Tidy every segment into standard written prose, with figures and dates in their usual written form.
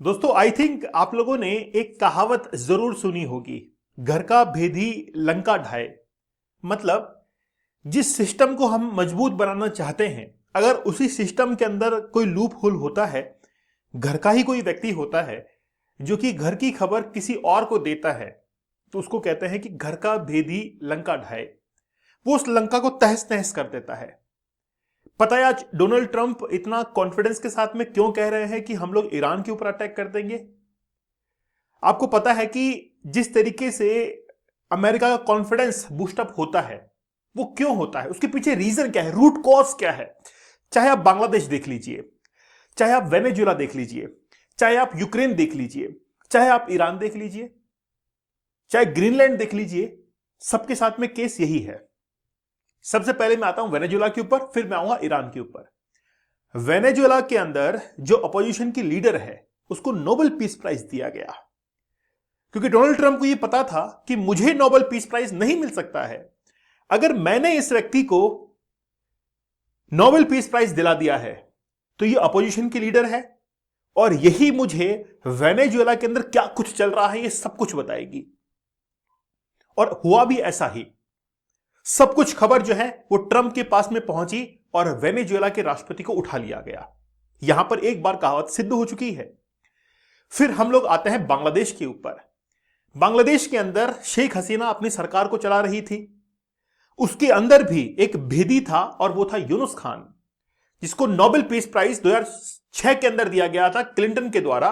दोस्तों I think आप लोगों ने एक कहावत जरूर सुनी होगी, घर का भेदी लंका ढाए। मतलब जिस सिस्टम को हम मजबूत बनाना चाहते हैं, अगर उसी सिस्टम के अंदर कोई लूप होल होता है, घर का ही कोई व्यक्ति होता है जो कि घर की खबर किसी और को देता है, तो उसको कहते हैं कि घर का भेदी लंका ढाए। वो उस लंका को तहस नहस कर देता है। पता है आज डोनाल्ड ट्रंप इतना कॉन्फिडेंस के साथ में क्यों कह रहे हैं कि हम लोग ईरान के ऊपर अटैक कर देंगे? आपको पता है कि जिस तरीके से अमेरिका का कॉन्फिडेंस बूस्टअप होता है, वो क्यों होता है? उसके पीछे रीजन क्या है, रूट कॉज क्या है? चाहे आप बांग्लादेश देख लीजिए, चाहे आप वेनेजुएला देख लीजिए, चाहे आप यूक्रेन देख लीजिए, चाहे आप ईरान देख लीजिए, चाहे ग्रीनलैंड देख लीजिए, सबके साथ में केस यही है। सबसे पहले मैं आता हूं वेनेजुएला के ऊपर, फिर मैं आऊंगा ईरान के ऊपर। वेनेजुएला के अंदर जो अपोजिशन की लीडर है, उसको नोबेल पीस प्राइज दिया गया, क्योंकि डोनाल्ड ट्रंप को यह पता था कि मुझे नोबेल पीस प्राइज नहीं मिल सकता है। अगर मैंने इस व्यक्ति को नोबेल पीस प्राइज दिला दिया है तो यह अपोजिशन की लीडर है और यही मुझे वेनेजुएला के अंदर क्या कुछ चल रहा है यह सब कुछ बताएगी। और हुआ भी ऐसा ही। सब कुछ खबर जो है वो ट्रंप के पास में पहुंची और वेनेजुएला के राष्ट्रपति को उठा लिया गया। यहां पर एक बार कहावत सिद्ध हो चुकी है। फिर हम लोग आते हैं बांग्लादेश के ऊपर। बांग्लादेश के अंदर शेख हसीना अपनी सरकार को चला रही थी। उसके अंदर भी एक भेदी था और वो था यूनुस खान, जिसको नोबेल पीस प्राइज 2006 के अंदर दिया गया था क्लिंटन के द्वारा।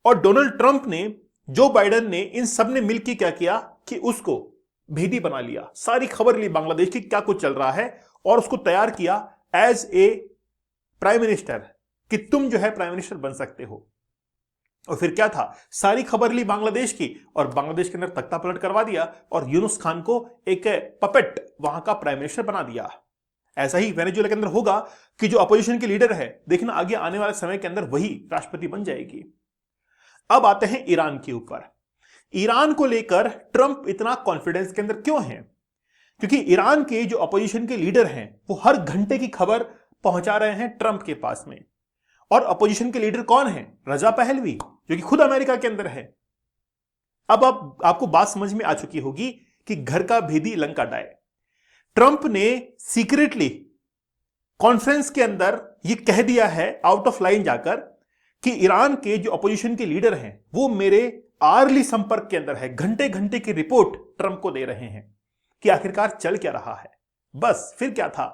और डोनाल्ड ट्रंप ने, जो बाइडेन ने, इन सब ने मिलकर क्या किया कि उसको भेदी बना लिया। सारी खबर ली बांग्लादेश की क्या कुछ चल रहा है और उसको तैयार किया एज ए प्राइम मिनिस्टर कि तुम जो है प्राइम मिनिस्टर बन सकते हो। और फिर क्या था, सारी खबर ली बांग्लादेश की और बांग्लादेश के अंदर तख्ता पलट करवा दिया और यूनुस खान को एक पपेट वहां का प्राइम मिनिस्टर बना दिया। ऐसा ही वेनेजुएला के अंदर होगा कि जो अपोजिशन की लीडर है, देखना आगे आने वाले समय के अंदर वही राष्ट्रपति बन जाएगी। अब आते हैं ईरान के ऊपर। ईरान को लेकर ट्रंप इतना कॉन्फिडेंस के अंदर क्यों है? क्योंकि ईरान के जो अपोजिशन के लीडर हैं वो हर घंटे की खबर पहुंचा रहे हैं ट्रंप के पास में। और अपोजिशन के लीडर कौन है? रजा पहलवी, जो कि खुद अमेरिका के अंदर है। अब आपको बात समझ में आ चुकी होगी कि घर का भेदी लंका ढाए। ट्रंप ने सीक्रेटली कॉन्फ्रेंस के अंदर यह कह दिया है आउट ऑफ लाइन जाकर कि ईरान के जो अपोजिशन के लीडर हैं वो मेरे आर्ली संपर्क के अंदर है। घंटे घंटे की रिपोर्ट ट्रंप को दे रहे हैं कि आखिरकार चल क्या रहा है। बस फिर क्या था,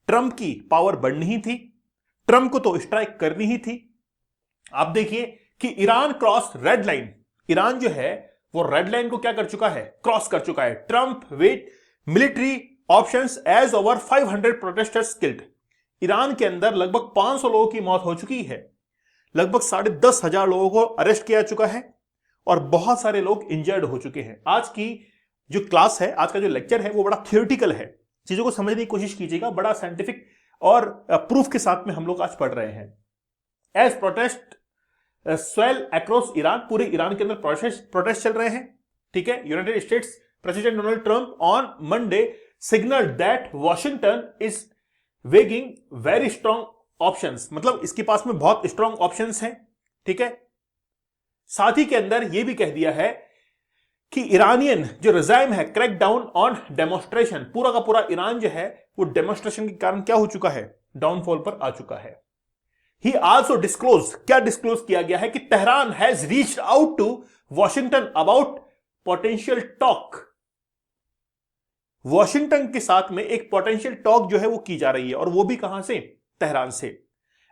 ट्रंप की पावर बढ़नी ही थी, ट्रंप को तो स्ट्राइक करनी ही थी। आप देखिए कि Iran cross red line. Iran जो है वो रेड लाइन को क्या कर चुका है? क्रॉस कर चुका है। Trump weighs military options as over 500 protesters killed. Iran के अंदर लगभग 500 लोगों की मौत हो चुकी है, लगभग 10,500 लोगों को अरेस्ट किया चुका है और बहुत सारे लोग इंजर्ड हो चुके हैं। आज की जो क्लास है, आज का जो लेक्चर है वो बड़ा थियोरेटिकल है। चीजों को समझने की कोशिश कीजिएगा, बड़ा साइंटिफिक और प्रूफ के साथ में हम लोग आज पढ़ रहे हैं। As protests swell across Iran, पूरे ईरान के अंदर प्रोटेस्ट चल रहे हैं। ठीक है। United States president Donald Trump on Monday signal that Washington is weighing very strong options. मतलब इसके पास में बहुत स्ट्रॉन्ग ऑप्शंस हैं। ठीक है। साथ ही के अंदर यह भी कह दिया है कि ईरानियन जो रिजाइम है क्रैक डाउन ऑन डेमोन्स्ट्रेशन। पूरा का पूरा ईरान जो है वो डेमोन्स्ट्रेशन के कारण क्या हो चुका है? डाउनफॉल पर आ चुका है। ही आल्सो डिस्क्लोज, क्या डिस्क्लोज किया गया है कि Tehran has reached out to Washington about potential talk. Washington के साथ में एक पोटेंशियल टॉक जो है वो की जा रही है, और वो भी कहां से? तेहरान से।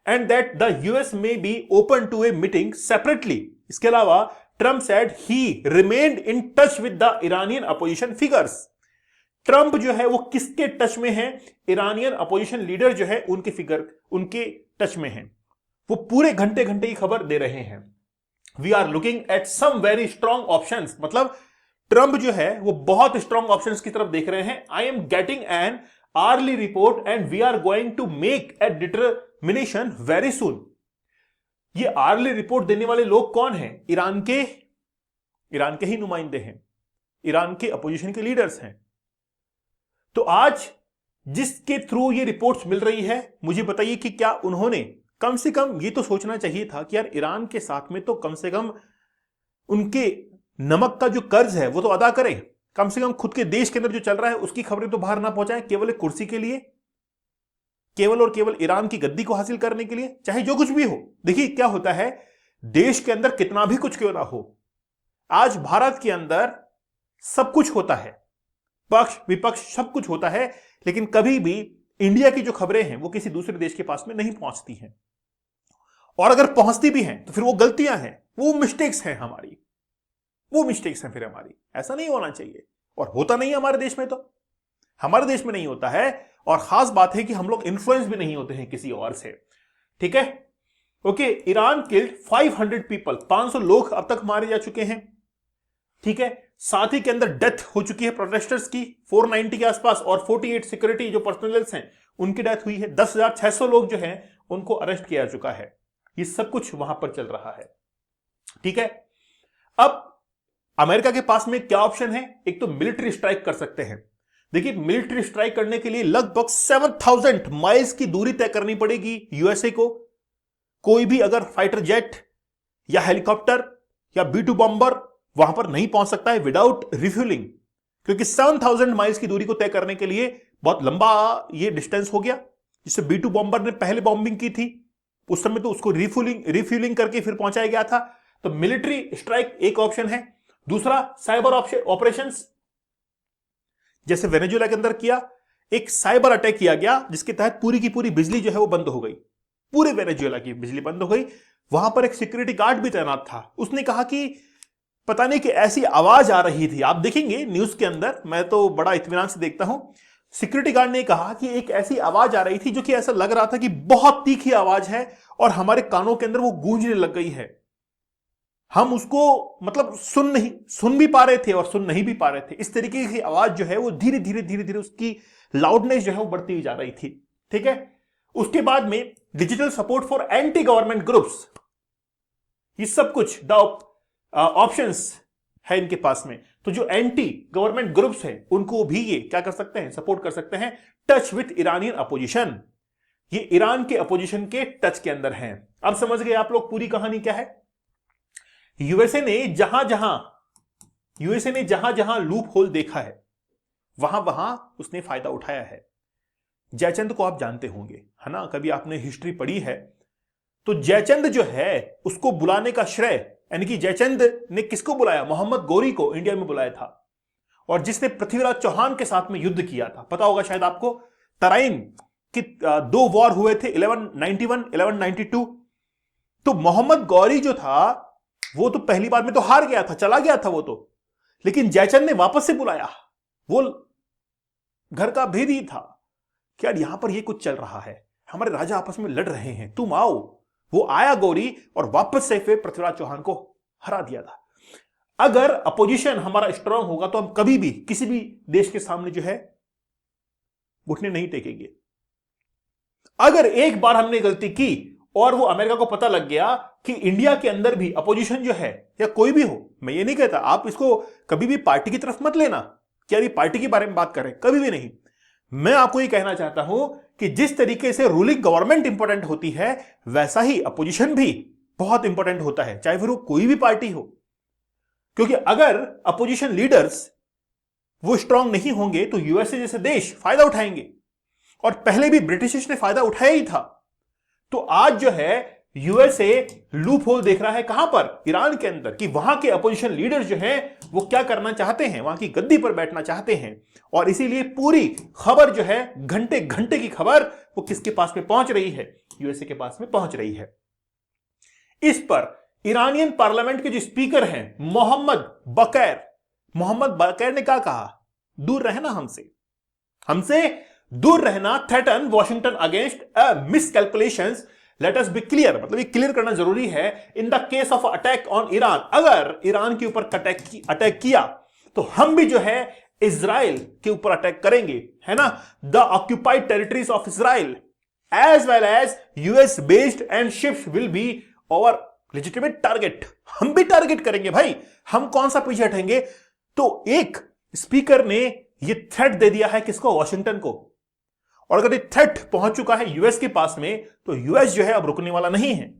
And that the US may be open to a meeting separately. इसके अलावा Trump said he remained in touch with the Iranian opposition figures. Trump जो है वो किसके टच में है? ईरानियन अपोजिशन लीडर जो है उनके फिगर, उनके टच में है। वो पूरे घंटे घंटे की खबर दे रहे हैं। We are looking at some very strong options. मतलब ट्रंप जो है वो बहुत स्ट्रॉन्ग ऑप्शंस की तरफ देख रहे हैं। I am getting an early report and we are going to make a determination very soon. ये आर्ली रिपोर्ट देने वाले लोग कौन हैं? ईरान के ही नुमाइंदे हैं, ईरान के अपोजिशन के लीडर्स हैं। तो आज जिसके थ्रू ये रिपोर्ट्स मिल रही है, मुझे बताइए कि क्या उन्होंने कम से कम ये तो सोचना चाहिए था कि यार ईरान के साथ में तो कम से कम उनके नमक का जो कर्ज है वो तो अदा करें, कम से कम खुद के देश के अंदर जो चल रहा है उसकी खबरें तो बाहर ना पहुंचाएं केवल एक कुर्सी के लिए, केवल और केवल ईरान की गद्दी को हासिल करने के लिए, चाहे जो कुछ भी हो। देखिए क्या होता है, देश के अंदर कितना भी कुछ क्यों ना हो, आज भारत के अंदर सब कुछ होता है, पक्ष विपक्ष सब कुछ होता है, लेकिन कभी भी इंडिया की जो खबरें हैं वो किसी दूसरे देश के पास में नहीं पहुंचती हैं, और अगर पहुंचती भी हैं तो फिर वो गलतियां हैं, वो मिस्टेक्स हैं हमारी, वो मिस्टेक्स हैं फिर हमारी। ऐसा नहीं होना चाहिए, और होता नहीं है हमारे देश में, तो हमारे देश में नहीं होता है। और खास बात है कि हम लोग इन्फ्लुएंस भी नहीं होते हैं किसी और से, ठीक है। ओके, ईरान किल्ड 500 पीपल, 500 लोग अब तक मारे जा चुके हैं, ठीक है। साथ ही के अंदर डेथ हो चुकी है प्रोटेस्टर्स की 490 के आसपास, और 48 सिक्योरिटी जो पर्सनल्स हैं उनकी डेथ हुई है। 10,600 लोग जो हैं उनको अरेस्ट किया जा चुका है। ये सब कुछ वहां पर चल रहा है, ठीक है। अब अमेरिका के पास में क्या ऑप्शन है, एक तो मिलिट्री स्ट्राइक कर सकते हैं। देखिए मिलिट्री स्ट्राइक करने के लिए लगभग 7,000 माइल्स की दूरी तय करनी पड़ेगी यूएसए को। कोई भी अगर फाइटर जेट या हेलीकॉप्टर या B-2 बॉम्बर वहां पर नहीं पहुंच सकता है विदाउट रिफ्यूलिंग, क्योंकि 7,000 माइल्स की दूरी को तय करने के लिए बहुत लंबा ये डिस्टेंस हो गया। जिससे B-2 बॉम्बर ने पहले बॉम्बिंग की थी, उस समय तो उसको रिफ्यूलिंग करके फिर पहुंचाया गया था। तो मिलिट्री स्ट्राइक एक ऑप्शन है। दूसरा साइबर ऑपरेशंस, जैसे वेनेजुएला के अंदर किया, एक साइबर अटैक किया गया जिसके तहत पूरी की पूरी बिजली जो है वो बंद हो गई, पूरे वेनेजुएला की बिजली बंद हो गई। वहां पर एक सिक्योरिटी गार्ड भी तैनात था, उसने कहा कि पता नहीं कि ऐसी आवाज आ रही थी, आप देखेंगे न्यूज के अंदर, मैं तो बड़ा इत्मीनान से देखता हूं। सिक्योरिटी गार्ड ने कहा कि एक ऐसी आवाज आ रही थी जो कि ऐसा लग रहा था कि बहुत तीखी आवाज है और हमारे कानों के अंदर वो गूंजने लग गई है। हम उसको मतलब सुन भी पा रहे थे और सुन नहीं भी पा रहे थे। इस तरीके की आवाज जो है वो धीरे धीरे उसकी लाउडनेस जो है वो बढ़ती जा रही थी, ठीक है। उसके बाद में digital support for anti government groups, ये सब कुछ द ऑप्शंस है इनके पास में। तो जो एंटी गवर्नमेंट ग्रुप्स हैं उनको भी ये क्या कर सकते हैं, सपोर्ट कर सकते हैं। टच विथ ईरानियन अपोजिशन, ये ईरान के अपोजिशन के टच के अंदर हैं। अब समझ गए आप लोग पूरी कहानी क्या है। यूएसए ने जहां जहां लूप होल देखा है वहां वहां उसने फायदा उठाया है। जयचंद को आप जानते होंगे, है ना, कभी आपने हिस्ट्री पढ़ी है तो जयचंद जो है उसको बुलाने का श्रेय, यानी कि जयचंद ने किसको बुलाया, मोहम्मद गौरी को इंडिया में बुलाया था, और जिसने पृथ्वीराज चौहान के साथ में युद्ध किया था। पता होगा शायद आपको, तराइन की 2 वॉर हुए थे, 1191 1192। तो मोहम्मद गौरी जो था वो तो पहली बार में तो हार गया था, चला गया था वो तो, लेकिन जयचंद ने वापस से बुलाया। वो घर का भेद ही था कि यार यहां पर ये कुछ चल रहा है, हमारे राजा आपस में लड़ रहे हैं, तुम आओ। वो आया गौरी और वापस से फिर पृथ्वीराज चौहान को हरा दिया था। अगर अपोजिशन हमारा स्ट्रांग होगा तो हम कभी भी किसी भी देश के सामने जो है घुटने नहीं टेकेंगे। अगर एक बार हमने गलती की और वो अमेरिका को पता लग गया कि इंडिया के अंदर भी अपोजिशन जो है, या कोई भी हो, मैं ये नहीं कहता आप इसको कभी भी पार्टी की तरफ मत लेना कि यार पार्टी के बारे में बात करें, कभी भी नहीं। मैं आपको ये कहना चाहता हूं कि जिस तरीके से रूलिंग गवर्नमेंट इंपॉर्टेंट होती है वैसा ही अपोजिशन भी बहुत इंपॉर्टेंट होता है, चाहे फिर वो कोई भी पार्टी हो। क्योंकि अगर अपोजिशन लीडर्स वो स्ट्रांग नहीं होंगे तो यूएसए जैसे देश फायदा उठाएंगे, और पहले भी ब्रिटिश ने फायदा उठाया ही था। तो आज जो है यूएसए लूप होल देख रहा है कहां पर, ईरान के अंदर, कि वहां के अपोजिशन लीडर जो हैं वो क्या करना चाहते हैं, वहां की गद्दी पर बैठना चाहते हैं। और इसीलिए पूरी खबर जो है, घंटे घंटे की खबर, वो किसके पास में पहुंच रही है, यूएसए के पास में पहुंच रही है। इस पर ईरानियन पार्लियामेंट के जो स्पीकर हैं मोहम्मद बकैर ने क्या कहा, दूर रहना हमसे दूर रहना, threaten Washington against miscalculations, let us be clear, मतलब ये क्लियर करना जरूरी है। In the case of attack on Iran, अगर ईरान के ऊपर अटैक किया तो हम भी जो है इजराइल के ऊपर अटैक करेंगे, है ना। The occupied territories of Israel as well as US based and ships will be our legitimate target. हम भी टारगेट करेंगे भाई, हम कौन सा पीछे हटेंगे। तो एक स्पीकर ने ये थ्रेट दे दिया है किसको, वॉशिंगटन को। और अगर ये थ्रेट पहुंच चुका है यूएस के पास में, तो यूएस जो है अब रुकने वाला नहीं है।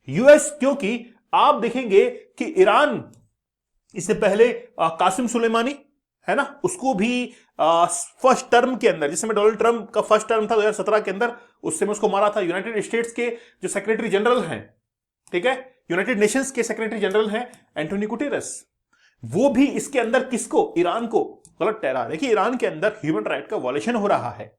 यूएस, क्योंकि आप देखेंगे कि ईरान, इससे पहले कासिम सुलेमानी है ना, उसको भी फर्स्ट टर्म के अंदर, जिस समय डोनाल्ड ट्रंप का फर्स्ट टर्म था 2017 के अंदर, उस समय उसको मारा था। यूनाइटेड स्टेट्स के जो सेक्रेटरी जनरल हैं, ठीक है, यूनाइटेड नेशंस के सेक्रेटरी जनरल हैं एंटोनियो गुटेरेस, वो भी इसके अंदर किसको, ईरान को गलत ठहरा रहे कि ईरान के अंदर ह्यूमन राइट का वॉयलेशन हो रहा है।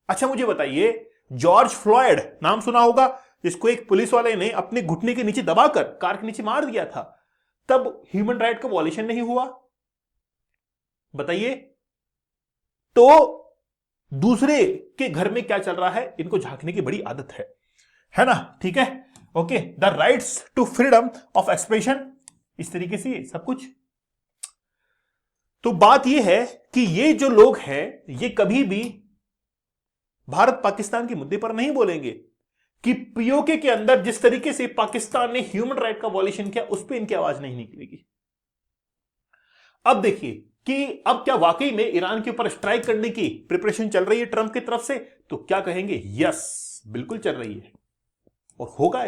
अच्छा मुझे बताइए, जॉर्ज फ्लॉयड नाम सुना होगा, जिसको एक पुलिस वाले ने अपने घुटने के नीचे दबाकर कार के नीचे मार दिया था, तब ह्यूमन राइट का वॉयलेशन नहीं हुआ? बताइए। तो दूसरे के घर में क्या चल रहा है, इनको झांकने की बड़ी आदत है ना, ठीक है, okay. The rights to freedom of expression, इस तरीके से सब कुछ। तो बात यह है कि ये जो लोग हैं, ये कभी भी भारत पाकिस्तान के मुद्दे पर नहीं बोलेंगे कि पीओके के अंदर जिस तरीके से पाकिस्तान ने ह्यूमन राइट का वॉयलेशन किया, उस पर इनकी आवाज नहीं निकलेगी। अब देखिए कि अब क्या वाकई में ईरान के ऊपर स्ट्राइक करने की प्रिपरेशन चल रही है ट्रंप की तरफ से, तो क्या कहेंगे, यस बिल्कुल चल रही है, और होगा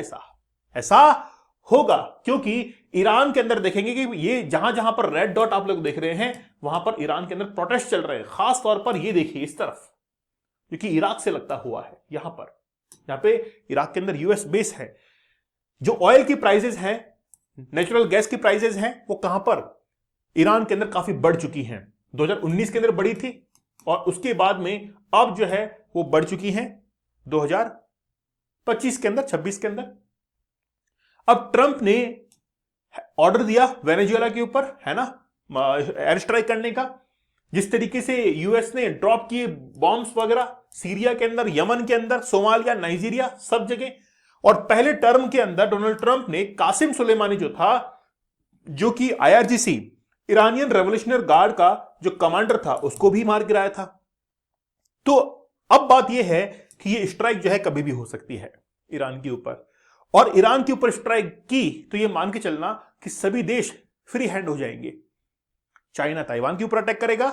ऐसा होगा, क्योंकि ईरान के अंदर देखेंगे कि ये जहां जहां पर रेड डॉट आप लोग देख रहे हैं, वहां पर ईरान के अंदर प्रोटेस्ट चल रहे हैं। खास तौर पर ये देखिए इस तरफ, क्योंकि इराक से लगता हुआ है, यहां पे इराक के अंदर यूएस बेस है। जो ऑयल की प्राइसेस हैं, नेचुरल गैस की प्राइसेस हैं, वो कहां पर, ईरान के अंदर काफी बढ़ चुकी हैं। 2019 के अंदर बढ़ी थी, और उसके बाद में अब जो है वो बढ़ चुकी हैं 2025 के अंदर, 26 के अंदर। अब ट्रंप ने ऑर्डर दिया वेनेजुएला के ऊपर, है ना, एयर स्ट्राइक करने का। जिस तरीके से यूएस ने ड्रॉप किए बॉम्ब्स वगैरह सीरिया के अंदर, यमन के अंदर, सोमालिया, नाइजीरिया, सब जगह। और पहले टर्म के अंदर डोनाल्ड ट्रंप ने कासिम सुलेमानी जो था, जो कि आईआरजीसी, ईरानियन रेवोल्यूशनरी गार्ड का जो कमांडर था, उसको भी मार गिराया था। तो अब बात यह है कि यह स्ट्राइक जो है कभी भी हो सकती है ईरान के ऊपर, और ईरान के ऊपर स्ट्राइक की तो यह मान के चलना कि सभी देश फ्री हैंड हो जाएंगे। चाइना ताइवान के ऊपर अटैक करेगा,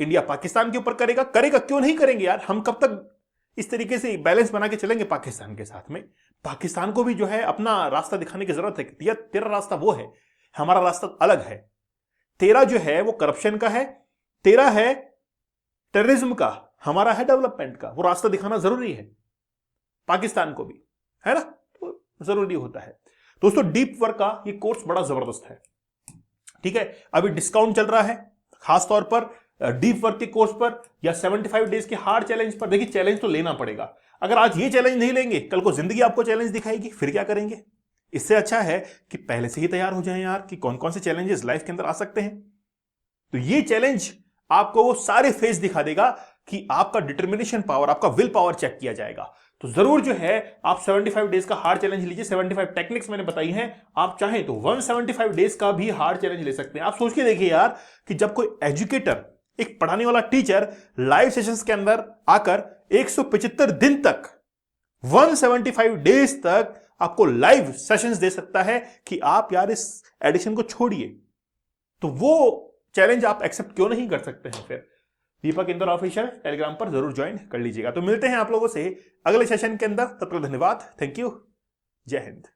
इंडिया पाकिस्तान के ऊपर करेगा, क्यों नहीं करेंगे यार। हम कब तक इस तरीके से बैलेंस बना के चलेंगे पाकिस्तान के साथ में? पाकिस्तान को भी जो है अपना रास्ता दिखाने की जरूरत है। तेरा रास्ता वो है, हमारा रास्ता अलग है। तेरा जो है वो करप्शन का है, तेरा है टेररिज्म का, हमारा है डेवलपमेंट का। वो रास्ता दिखाना जरूरी है पाकिस्तान को भी, है ना, तो जरूरी होता है। दोस्तों डीप वर्क का ये कोर्स बड़ा जबरदस्त है, ठीक है। अभी डिस्काउंट चल रहा है खास तौर पर डीप वर्क के कोर्स पर, या 75 डेज के हार्ड चैलेंज पर। देखिए चैलेंज तो लेना पड़ेगा। अगर आज ये चैलेंज नहीं लेंगे, कल को जिंदगी आपको चैलेंज दिखाएगी, फिर क्या करेंगे? इससे अच्छा है कि पहले से ही तैयार हो जाएं यार, कि कौन कौन से चैलेंजेस लाइफ के अंदर आ सकते हैं। तो ये चैलेंज आपको वो सारे फेस दिखा देगा कि आपका डिटर्मिनेशन पावर, आपका विल पावर चेक किया जाएगा। तो जरूर जो है आप 75 डेज का हार्ड चैलेंज लीजिए। 75 टेक्निक्स मैंने बताई हैं, आप चाहें तो 175 डेज का भी हार्ड चैलेंज ले सकते हैं। आप सोच के देखिए यार कि जब कोई एजुकेटर, एक पढ़ाने वाला टीचर लाइव सेशंस के अंदर आकर 175 दिन तक, 175 डेज तक आपको लाइव सेशंस दे सकता है कि आप यार इस एडिक्शन को छोड़िए, तो वो चैलेंज आप एक्सेप्ट क्यों नहीं कर सकते हैं? फिर दीपक इंदौर ऑफिशियल टेलीग्राम पर जरूर ज्वाइन कर लीजिएगा। तो मिलते हैं आप लोगों से अगले सेशन के अंदर, तब तक धन्यवाद, थैंक यू, जय हिंद।